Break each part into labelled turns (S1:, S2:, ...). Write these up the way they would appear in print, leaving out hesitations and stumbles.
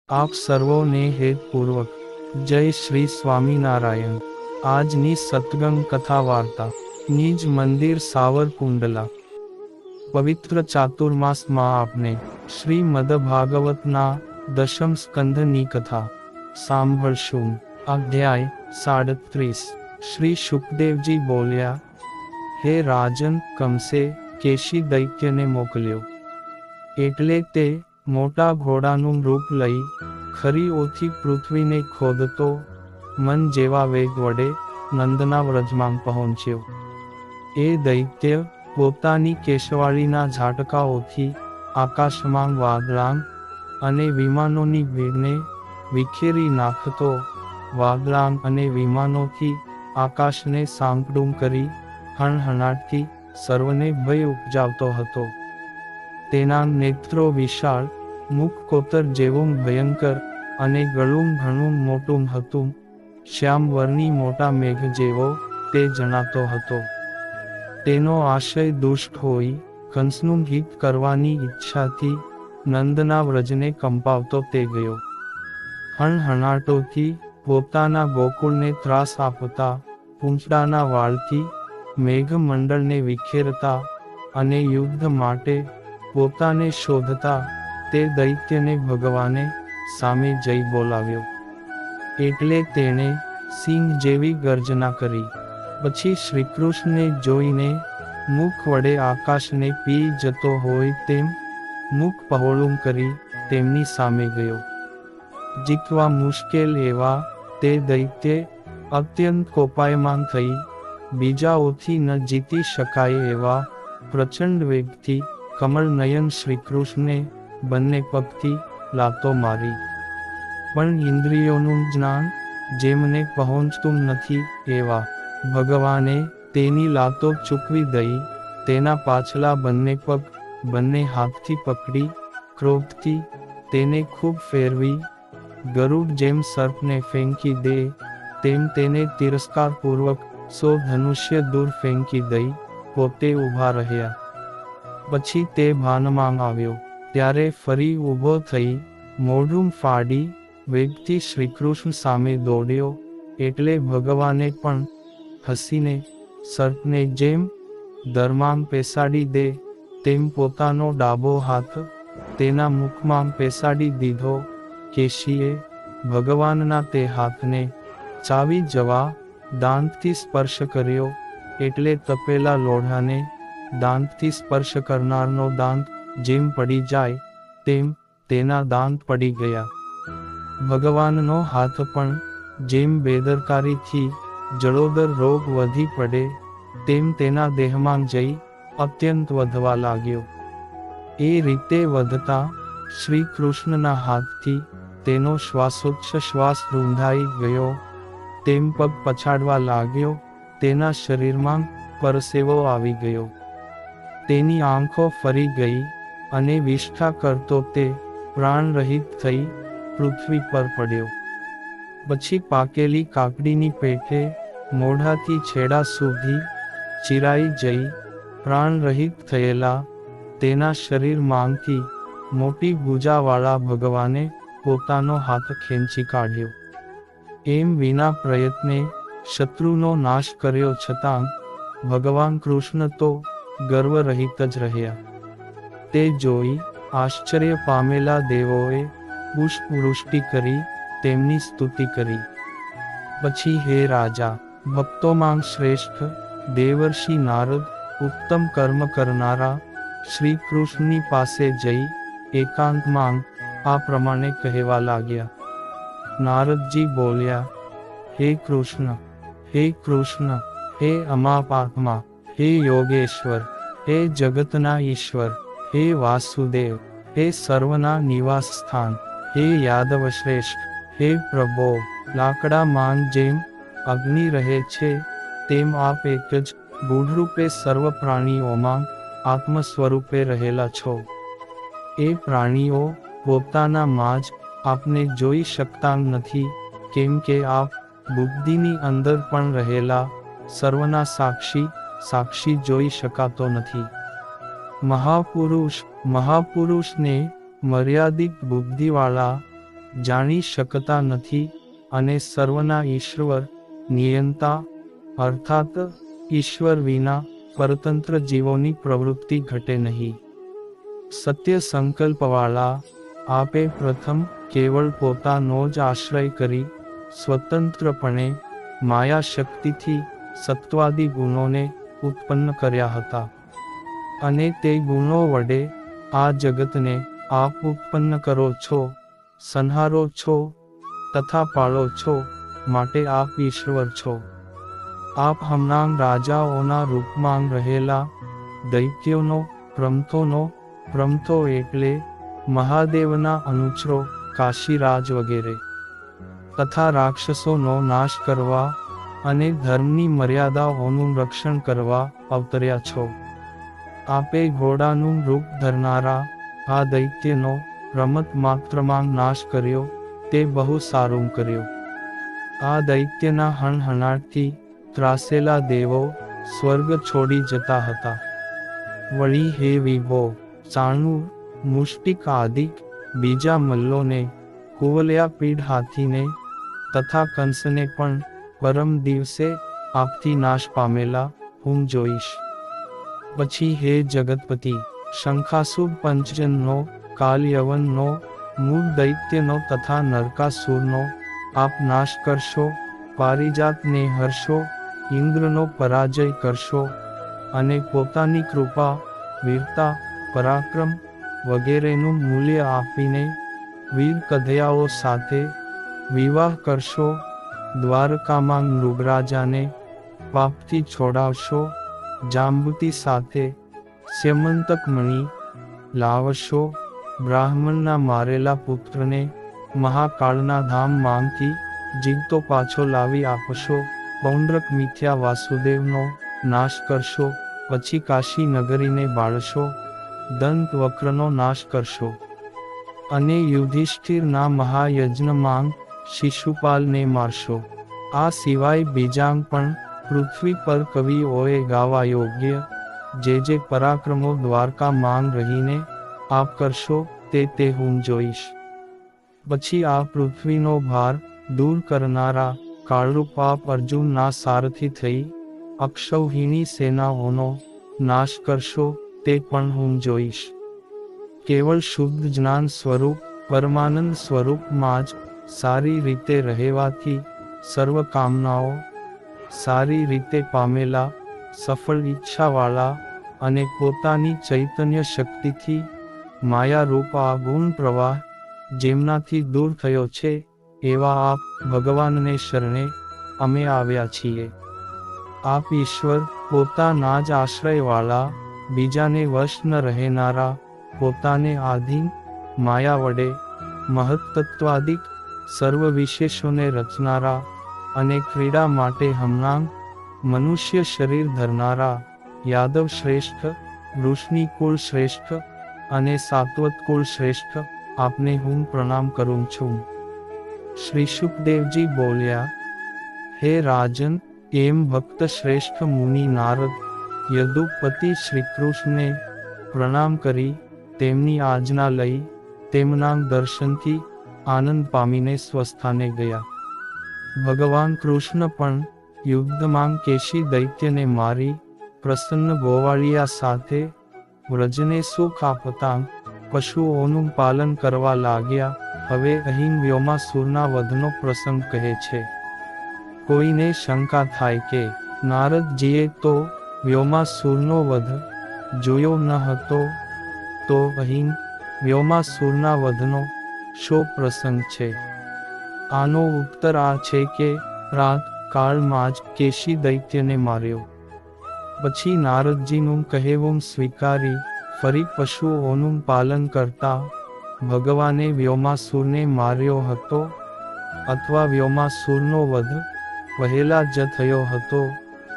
S1: આપ સર્વોને હેતપૂર્વક જય શ્રી સ્વામિનારાયણ। આજની સત્સંગ કથા વાર્તા નિજ મંદિર સાવરકુંડલા। પવિત્ર ચાતુર્માસમાં આપને શ્રીમદ ભાગવતના દશમ સ્કંધની કથા સાંભળશું। અધ્યાય 37। શ્રી શુકદેવજી બોલ્યા, હે રાજન, કંસે કેશી દૈત્યને મોકલ્યો, એટલે તે મોટા ઘોડાનું રૂપ લઈ ખરી ઓથી પૃથ્વીને ખોદતો મન જેવા વેગ વડે નંદના વ્રજમાં પહોંચ્યો। એ દૈત્ય પોતાની કેશવાળીના ઝાટકાઓથી આકાશમાં વાદળાં અને વિમાનોની ભીડને વિખેરી નાખતો, વાદળાં અને વિમાનોથી આકાશને સાંકડું કરી હણહણાટથી સર્વને ભય ઉપજાવતો હતો। તેના નેત્રો વિશાળ, મુખ કોતર જેવું ભયંકર અને ગળું ઘણું મોટું હતું। શ્યામ વર્ણી મોટા મેઘ જેવો તે જણાતો હતો। તેનો આશય દુષ્ટ હોઈ કંસનું હિત કરવાની ઈચ્છાથી નંદના વ્રજને કંપાવતો તે ગયો। હણહણાટોથી પોતાના ગોકુળને ત્રાસ આપતા, પૂંછડાના વાળથી મેઘમંડળને વિખેરતા અને યુદ્ધ માટે પોતાને શોધતા તે દૈત્યને ભગવાને સામે જઈ બોલાવ્યો। એટલે તેણે સિંહ જેવી ગર્જના કરી। પછી શ્રીકૃષ્ણને જોઈને મુખ વડે આકાશને પી જતો હોય તેમ મુખ પહોળું કરી તેમની સામે ગયો। જીતવા મુશ્કેલ એવા તે દૈત્ય અત્યંત કોપાયમાન થઈ બીજાઓથી ન જીતી શકાય એવા પ્રચંડ વેગથી કમળ નયન શ્રીકૃષ્ણને બંને પગથી લાતો મારી। પણ ઇન્દ્રિયોનું જ્ઞાન જેમને પહોંચતું નથી એવા ભગવાને તેની લાતો ચૂકવી દઈ તેના પાછલા બંને પગ બંને હાથથી પકડી ક્રોધથી તેને ખૂબ ફેરવી ગરુડ જેમ સર્પને ફેંકી દે તેમ તેને તિરસ્કારપૂર્વક 100 ધનુષ્ય દૂર ફેંકી દઈ પોતે ઊભા રહ્યા। પછી તે ભાનમાં આવ્યો ત્યારે ફરી ઊભો થઈ મોઢું ફાડી વેગથી શ્રીકૃષ્ણ સામે દોડ્યો। એટલે ભગવાને પણ હસીને સર્પને જેમ દરમાં પેસાડી દે તેમ પોતાનો ડાબો હાથ તેના મુખમાં પેસાડી દીધો। કેશીએ ભગવાનના તે હાથને ચાવી જવા દાંતથી સ્પર્શ કર્યો, એટલે તપેલા લોઢાને દાંતથી સ્પર્શ કરનારનો દાંત જેમ પડી જાય તેમ તેના દાંત પડી ગયા। ભગવાનનો હાથ પણ જેમ બેદરકારીથી જળોદર રોગ વધી પડે તેમ તેના દેહમાં જઈ અત્યંત વધવા લાગ્યો। એ રીતે વધતા શ્રી કૃષ્ણના હાથથી તેનો શ્વાસોચ્છ્વાસ રૂંધાઈ ગયો, તેમ પગ પછાડવા લાગ્યો, તેના શરીરમાં પરસેવો આવી ગયો, તેની આંખો ફરી ગઈ અને વિષ્ઠા કરતો તે પ્રાણરહિત થઈ પૃથ્વી પર પડ્યો। પછી પાકેલી કાકડીની પેઠે મોઢાથી છેડા સુધી ચિરાઈ જઈ પ્રાણરહિત થયેલા તેના શરીરમાંથી મોટી ભુજાવાળા ભગવાને પોતાનો હાથ ખેંચી કાઢ્યો। એમ વિના પ્રયત્ને શત્રુનો નાશ કર્યો છતાં ભગવાન કૃષ્ણ તો ગર્વરહિત જ રહ્યા। તે જોઈ આશ્ચર્ય પામેલા દેવોએ પુષ્પવૃષ્ટિ કરી તેમની સ્તુતિ કરી। પછી હે રાજા, ભક્તોમાં શ્રેષ્ઠ દેવર્ષિ નારદ ઉત્તમ કર્મ કરનારા શ્રી કૃષ્ણની પાસે જઈ એકાંતમાં આ પ્રમાણે કહેવા લાગ્યા। નારદજી બોલ્યા, હે કૃષ્ણ, હે કૃષ્ણ, હે અમાપાત્મા, હે યોગેશ્વર, હે જગતના ઈશ્વર, હે વાસુદેવ, હે સર્વના નિવાસ સ્થાન, હે યાદવ શ્રેષ્ઠ, હે પ્રભો, લાકડામાં જેમ અગ્નિ રહે છે તેમ આપ એક જ ગૂઢરૂપે સર્વ પ્રાણીઓમાં આત્મ સ્વરૂપે રહેલા છો। એ પ્રાણીઓ પોતાનામાં જ આપને જોઈ શકતા નથી, કેમ કે આપ બુદ્ધિની અંદર પણ રહેલા સર્વના સાક્ષી જોઈ શકાતો નથી। મહાપુરુષને મર્યાદિત બુદ્ધિવાળા જાણી શકતા નથી અને સર્વના ઈશ્વર નિયંતા અર્થાત ઈશ્વર વિના પરતંત્ર જીવોની પ્રવૃત્તિ ઘટે નહીં. સત્ય સંકલ્પવાળા આપે પ્રથમ કેવળ પોતાનો જ આશ્રય કરી સ્વતંત્રપણે માયા શક્તિથી સત્વાદી ગુણોને ઉત્પન્ન કર્યા હતા અને તે ગુણો વડે આ જગતને આપ ઉત્પન્ન કરો છો, સંહારો છો તથા પાળો છો, માટે આપ ઈશ્વર છો. આપ હમણાં રાજાઓના રૂપમાં રહેલા દૈત્યોનો પ્રમથો એટલે મહાદેવના અનુચરો કાશીરાજ વગેરે તથા રાક્ષસોનો નાશ કરવા અને ધર્મની મર્યાદાઓનું રક્ષણ કરવા અવતર્યા છો. આપે ઘોડાનું રૂપ ધરનારા આ દૈત્યનો રમત માત્રમાં નાશ કર્યો તે બહુ સારું કર્યું. આ દૈત્યના હણહણાટથી ત્રાસેલા દેવો સ્વર્ગ છોડી જતા હતા. વળી હે વિભો, ચાણૂર, મુષ્ટિક આદિક બીજા મલ્લોને, કુવલયા પીઢ હાથીને તથા કંસને પણ પરમ દિવસે આપથી નાશ પામેલા હું જોઈશ. પછી હે જગતપતિ, શંખાસુર પંચજનનો, કાલયવનનો, મૂળ દૈત્યનો તથા નરકાસુરનો આપ નાશ કરશો, પારિજાતને હરશો, ઇન્દ્રનો પરાજય કરશો અને પોતાની કૃપા, વીરતા, પરાક્રમ વગેરેનું મૂલ્ય આપીને વીર કધયાઓ સાથે વિવાહ કરશો, દ્વારકામાં મૃગરાજાને પાપથી છોડાવશો, જાંબુતી સાથે સ્યમંતક મણિ લાવશો, બ્રાહ્મણના મારેલા પુત્રને મહાકાળના ધામમાંથી જીવતો પાછો લાવી આપશો, પૌંડ્રક મિથ્યા વાસુદેવનો નાશ કરશો, પછી કાશી નગરીને બાળશો, દંત વક્રનો નાશ કરશો અને યુધિષ્ઠિરના મહાયજ્ઞમાં શિશુપાલને મારશો. આ સિવાય બીજાંગ પણ પૃથ્વી પર કવિઓએ ગાવા યોગ્ય જે પરાક્રમો દ્વારકા માંગ રહીને આપ કરશો તે હું જોઈશ. પછી આ પૃથ્વીનો ભાર દૂર કરનારા કાળરૂપ આપ અર્જુનના સારથી થઈ અક્ષૌહિણી સેનાઓનો નાશ કરશો તે પણ હું જોઈશ. કેવળ શુદ્ધ જ્ઞાન સ્વરૂપ પરમાનંદ સ્વરૂપમાં જ સારી રીતે રહેવાથી સર્વ કામનાઓ સારી રીતે પામેલા, સફળ ઈચ્છાવાળા અને પોતાની ચૈતન્ય શક્તિથી માયારૂપ આ ગુણ પ્રવાહ જેમનાથી દૂર થયો છે એવા આપ ભગવાનને શરણે અમે આવ્યા છીએ. આપ ઈશ્વર પોતાના જ આશ્રયવાળા, બીજાને વશ ન રહેનારા, પોતાને આધીન માયા વડે મહત્તત્વાદિક સર્વ વિશેષોને રચનારા અને ક્રીડા માટે હમણાં મનુષ્ય શરીર ધરનારા યાદવ શ્રેષ્ઠ, વૃષ્ણિ કુળ શ્રેષ્ઠ અને સાત્વત કુળ શ્રેષ્ઠ આપને હું પ્રણામ કરું છું. શ્રી શુકદેવજી બોલ્યા, હે રાજન, એમ ભક્ત શ્રેષ્ઠ મુનિ નારદ યદુપતિ શ્રીકૃષ્ણને પ્રણામ કરી તેમની આજ્ઞા લઈ તેમના દર્શનથી આનંદ પામીને સ્વસ્થાને ગયા. ભગવાન કૃષ્ણ પણ યુદ્ધમાં કેશી દૈત્યને મારી પ્રસન્ન ગોવાળિયા સાથે વ્રજને સુખ આપતા પશુઓનું પાલન કરવા લાગ્યા. હવે અહીં વ્યોમાસુરના વધનો પ્રસંગ કહે છે. કોઈને શંકા થાય કે નારદજીએ તો વ્યોમાસુરનો વધ જોયો ન હતો, તો અહીં વ્યોમાસુરના વધનો શો પ્રસંગ છે? આનો ઉત્તર આ છે કે રાત કાળમાં જ કેશી દૈત્યને માર્યો. પછી નારદજીનું કહેવું સ્વીકારી ફરી પશુઓનું પાલન કરતા ભગવાને વ્યોમાસુરને માર્યો હતો અથવા વ્યોમાસુરનો વધ પહેલા જ થયો હતો,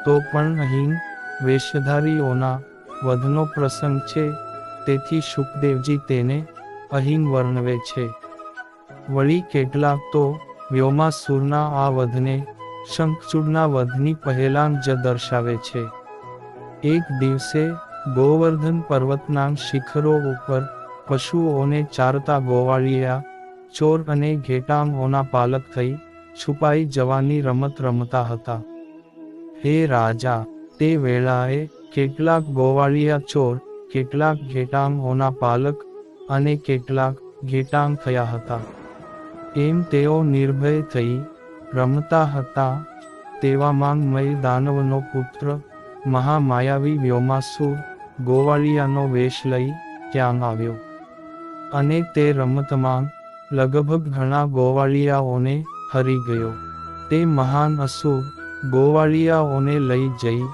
S1: તો પણ અહીં વેશધારીઓના વધનો પ્રસંગ છે, તેથી શુકદેવજી તેને અહીં વર્ણવે છે. વળી કેટલાક તો વ્યોમાસુરના આ વધને શંખચૂડના વધની પહેલાં જ દર્શાવે છે. એક દિવસે ગોવર્ધન પર્વતના શિખરો ઉપર પશુઓને ચારતા ગોવાળિયા ચોર અને ઘેટાંગોના પાલક થઈ છુપાઈ જવાની રમત રમતા હતા. હે રાજા, તે વેળાએ કેટલાક ગોવાળિયા ચોર, કેટલાક ઘેટાંગોના પાલક અને કેટલાક ઘેટાંગ થયા હતા. એમ તેઓ નિર્ભય થઈ રમતા હતા. તેવામાં મય દાનવનો પુત્ર મહામાયાવી વ્યોમાસુર ગોવાળિયાનો વેશ લઈ ત્યાં આવ્યો. અને તે રમતમાં લગભગ ઘણા ગોવાળિયાઓને હરી ગયો. તે મહાન અસુર ગોવાળિયાઓને લઈ જઈ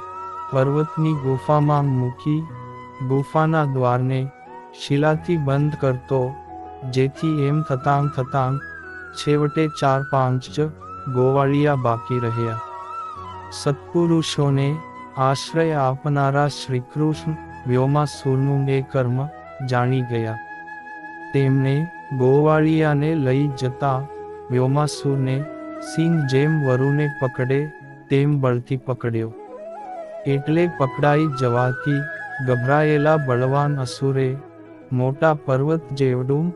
S1: પર્વતની ગુફામાં મૂકી ગુફાના દ્વારને શિલાથી બંધ કરતો, જેથી એમ થતાં છેવટે 4-5 જ ગોવાળિયા બાકી રહ્યા. સત્પુરુષોને આશ્રય આપનારા શ્રીકૃષ્ણ વ્યોમાસુરનું એ કર્મ જાણી ગયા. તેમણે ગોવાળિયાને લઈ જતા વ્યોમાસુરને સિંહ જેમ વરુને પકડે તેમ બળથી પકડ્યો. એટલે પકડાઈ જવાથી ગભરાયેલા બળવાન અસુરે મોટા પર્વત જેવડું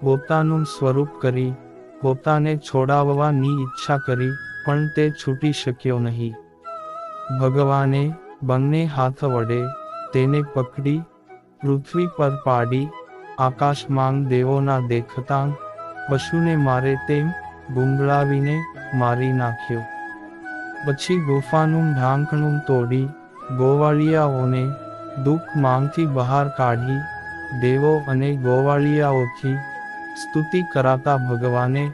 S1: પોતાનું સ્વરૂપ કરી પોતાને છોડાવવાની ઈચ્છા કરી, પણ તે છૂટી શક્યો નહીં. ભગવાને બંને હાથ વડે તેને પકડી પૃથ્વી પર પાડી આકાશમાં દેવોના દેખતાં પશુને મારે તેમ ગુંગળાવીને મારી નાખ્યો. પછી ગુફાનું ઢાંકણું તોડી ગોવાળિયાઓને દુઃખમાંથી બહાર કાઢી દેવો અને ગોવાળિયાઓથી સ્તુતિ કરાતા ભગવાને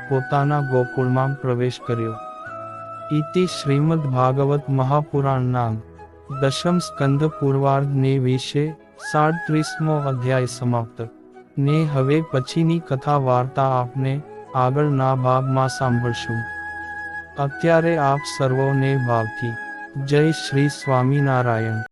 S1: પોતાના ગોકુળમાં પ્રવેશ કર્યો. ઇતિ શ્રીમદ ભાગવત મહાપુરાણના દશમ સ્કંદ પૂર્વાર્ધ ને વિશે 37મો અધ્યાય સમાપ્ત. ને હવે પછીની કથા વાર્તા આપને આગળના ભાગમાં સાંભળશું. અત્યારે આપ સર્વોને ભાવથી જય શ્રી સ્વામિનારાયણ.